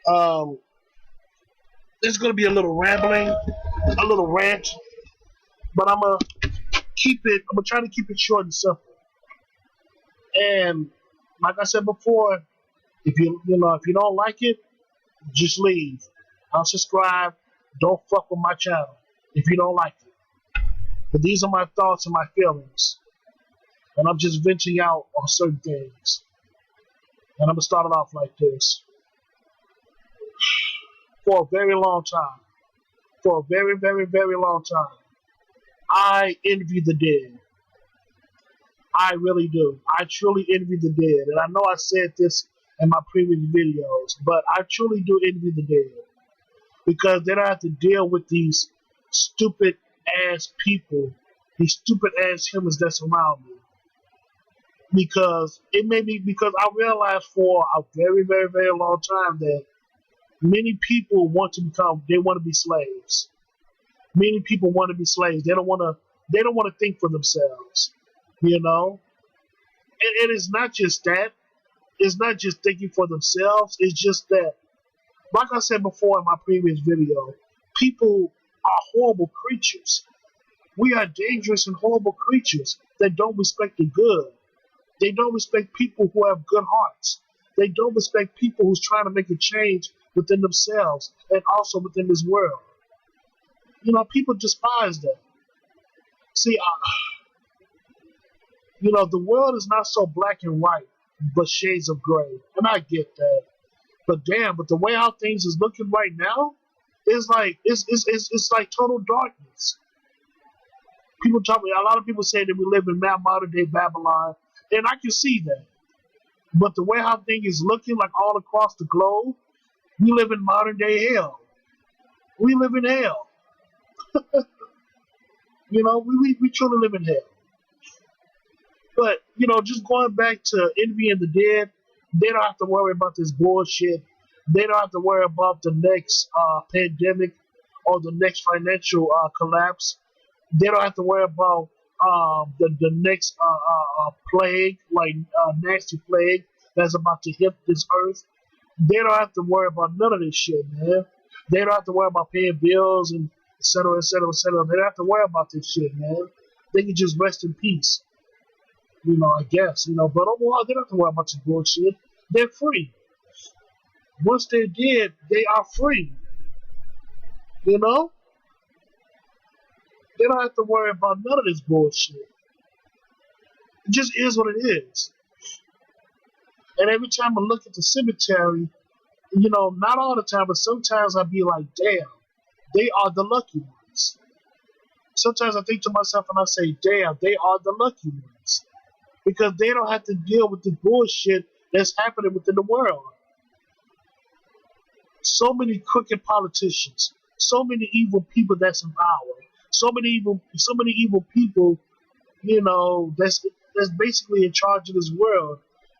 Um, it's gonna be a little rambling, a little rant, but I'm gonna keep it. I'm gonna try to keep it short and simple. And like I said before, if you don't like it, just leave. Unsubscribe. Don't fuck with my channel if you don't like it. But these are my thoughts and my feelings, and I'm just venting out on certain things. And I'm gonna start it off like this. For a very long time, for a very, very, very long time, I envy the dead. I really do. I truly envy the dead. And I know I said this in my previous videos, but I truly do envy the dead. Because they don't have to deal with these stupid ass people, these stupid ass humans that's around me. Because I realized for a very, very, very long time that many people they want to be slaves. Many people want to be slaves. They don't want to think for themselves. You know? And it's not just that. It's not just thinking for themselves. It's just that, like I said before in my previous video, people are horrible creatures. We are dangerous and horrible creatures that don't respect the good. They don't respect people who have good hearts. They don't respect people who's trying to make a change within themselves and also within this world. People despise that. See, the world is not so black and white, but shades of gray. And I get that. But damn, but the way how things is looking right now is like it's like total darkness. A lot of people say that we live in modern day Babylon, and I can see that. But the way how things is looking like all across the globe, we live in modern day hell. We live in hell. We truly live in hell. But, just going back to envy and the dead, they don't have to worry about this bullshit. They don't have to worry about the next pandemic or the next financial collapse. They don't have to worry about the next plague, like nasty plague that's about to hit this earth. They don't have to worry about none of this shit, man. They don't have to worry about paying bills and et cetera, et cetera, et cetera. They don't have to worry about this shit, man. They can just rest in peace. I guess, but overall, they don't have to worry about this bullshit. They're free. Once they're dead, they are free. You know? They don't have to worry about none of this bullshit. It just is what it is. And every time I look at the cemetery, not all the time, but sometimes I be like, damn, they are the lucky ones. Sometimes I think to myself and I say, damn, they are the lucky ones. Because they don't have to deal with the bullshit that's happening within the world. So many crooked politicians, so many evil people that's in power, so many evil people, that's basically in charge of this world,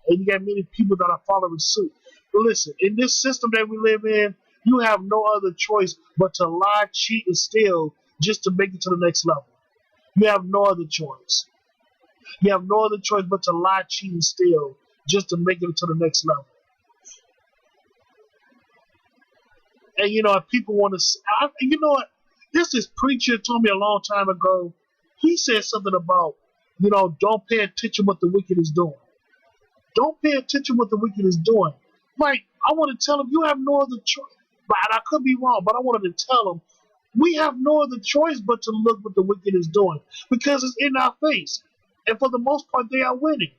and you got many people that are following suit. But listen, in this system that we live in, you have no other choice but to lie, cheat, and steal just to make it to the next level. You have no other choice. You have no other choice but to lie, cheat, and steal just to make it to the next level. And if people want to, this preacher told me a long time ago. He said something about, don't pay attention what the wicked is doing. Don't pay attention what the wicked is doing. Like, I want to tell him, you have no other choice. But I could be wrong, but I wanted to tell him, we have no other choice but to look what the wicked is doing. Because it's in our face. And for the most part, they are winning.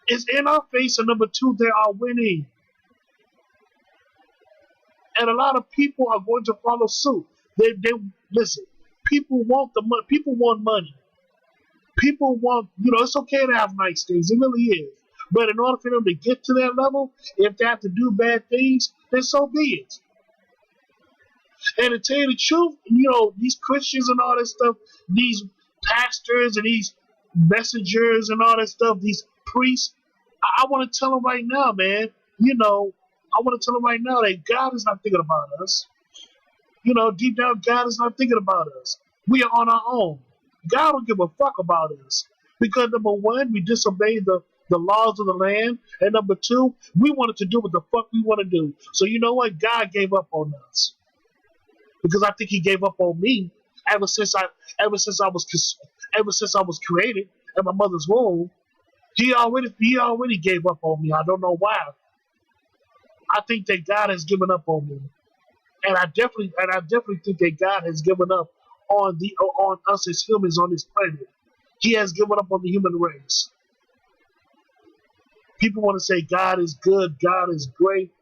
It's in our face, and number two, they are winning. And a lot of people are going to follow suit. They listen. People want the money. People want money. People want, it's okay to have nice things. It really is. But in order for them to get to that level, if they have to do bad things, then so be it. And to tell you the truth, these Christians and all that stuff, these pastors and these messengers and all that stuff, these priests, I want to tell them right now, man, I want to tell them right now that God is not thinking about us. Deep down, God is not thinking about us. We are on our own. God don't give a fuck about us. Because number one, we disobeyed the the laws of the land, and number two, we wanted to do what the fuck we want to do. So you know what? God gave up on us because I think He gave up on me ever since I ever since I was ever since I was created in my mother's womb. He already gave up on me. I don't know why. I think that God has given up on me, and I definitely think that God has given up on us as humans on this planet. He has given up on the human race. People want to say God is good, God is great.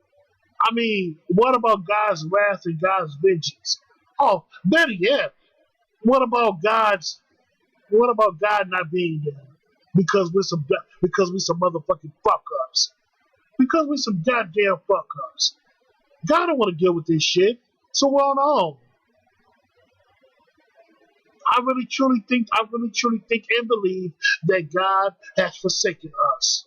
I mean, what about God's wrath and God's vengeance? Oh, better yet, what about God's? What about God not being there because we some motherfucking fuck ups? Because we some goddamn fuck ups. God don't want to deal with this shit. So we're on our own. I really truly think and believe that God has forsaken us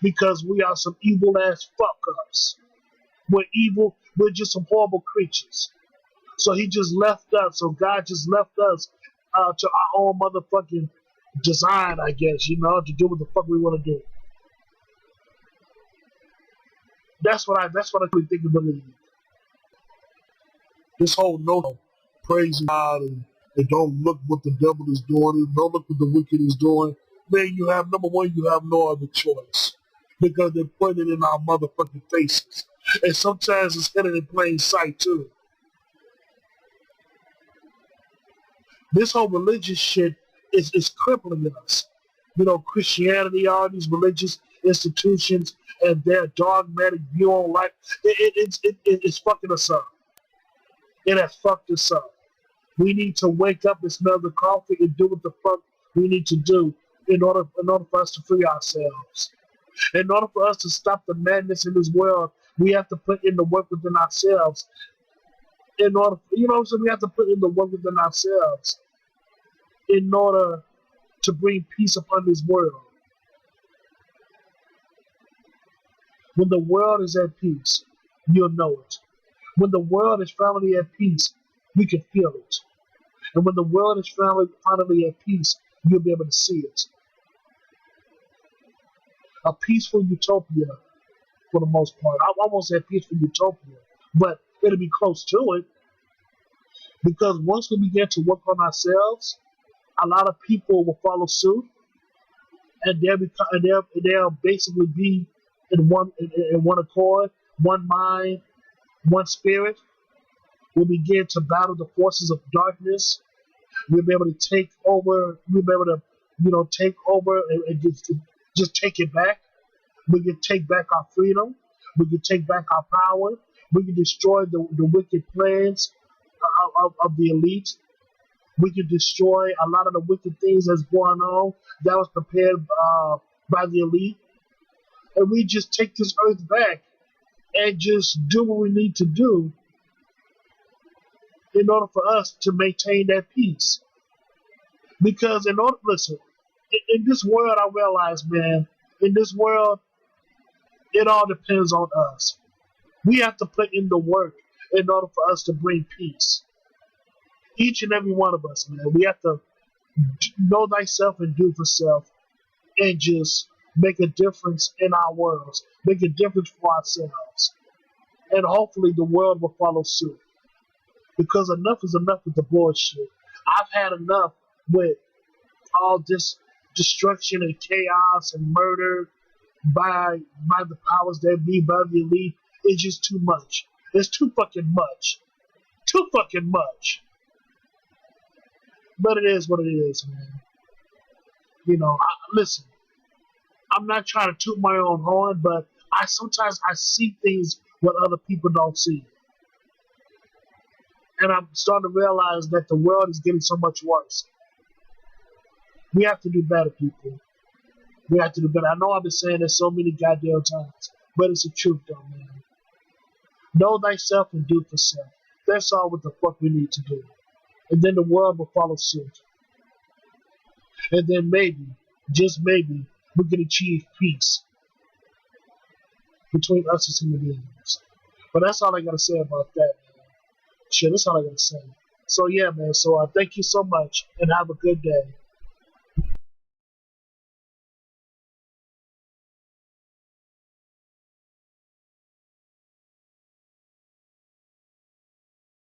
because we are some evil ass fuck ups. We're evil. We're just some horrible creatures. So He just left us. So God just left us to our own motherfucking design, I guess. To do what the fuck we want to do. That's what I really think and believe. This whole no praising God and don't look what the devil is doing, and don't look what the wicked is doing. Man, number one, you have no other choice because they're putting it in our motherfucking faces, and sometimes it's hidden in plain sight too. This whole religious shit is crippling us. Christianity, all these religious institutions, and their dogmatic view on life, it's fucking us up. It has fucked us up. We need to wake up and smell the coffee and do what the fuck we need to do in order for us to free ourselves. In order for us to stop the madness in this world, we have to put in the work within ourselves. We have to put in the work within ourselves in order to bring peace upon this world. When the world is at peace, you'll know it. When the world is finally at peace, we can feel it. And when the world is finally at peace, you'll be able to see it. A peaceful utopia, for the most part. I almost said peaceful utopia, but it'll be close to it. Because once we begin to work on ourselves, a lot of people will follow suit, and they'll basically be in one accord, one mind, one spirit. We'll begin to battle the forces of darkness. We'll be able to take over. We'll be able to, take over and just take it back. We can take back our freedom. We can take back our power. We can destroy the wicked plans of the elite. We can destroy a lot of the wicked things that's going on that was prepared by the elite. And we just take this earth back and just do what we need to do in order for us to maintain that peace. Because listen, in this world, I realize, man, in this world, it all depends on us. We have to put in the work in order for us to bring peace. Each and every one of us, man, we have to know thyself and do for self and just make a difference in our worlds, make a difference for ourselves. And hopefully the world will follow suit. Because enough is enough with the bullshit. I've had enough with all this destruction and chaos and murder by the powers that be, by the elite. It's just too much. It's too fucking much. Too fucking much. But it is what it is, man. Listen, I'm not trying to toot my own horn, but sometimes I see things what other people don't see. And I'm starting to realize that the world is getting so much worse. We have to do better, people. We have to do better. I know I've been saying this so many goddamn times, but it's the truth, though, man. Know thyself and do for self. That's all what the fuck we need to do. And then the world will follow suit. And then maybe, just maybe, we can achieve peace between us as human beings. But that's all I gotta say about that, man. Shit, that's all I gotta say. So yeah, man. So thank you so much, and have a good day.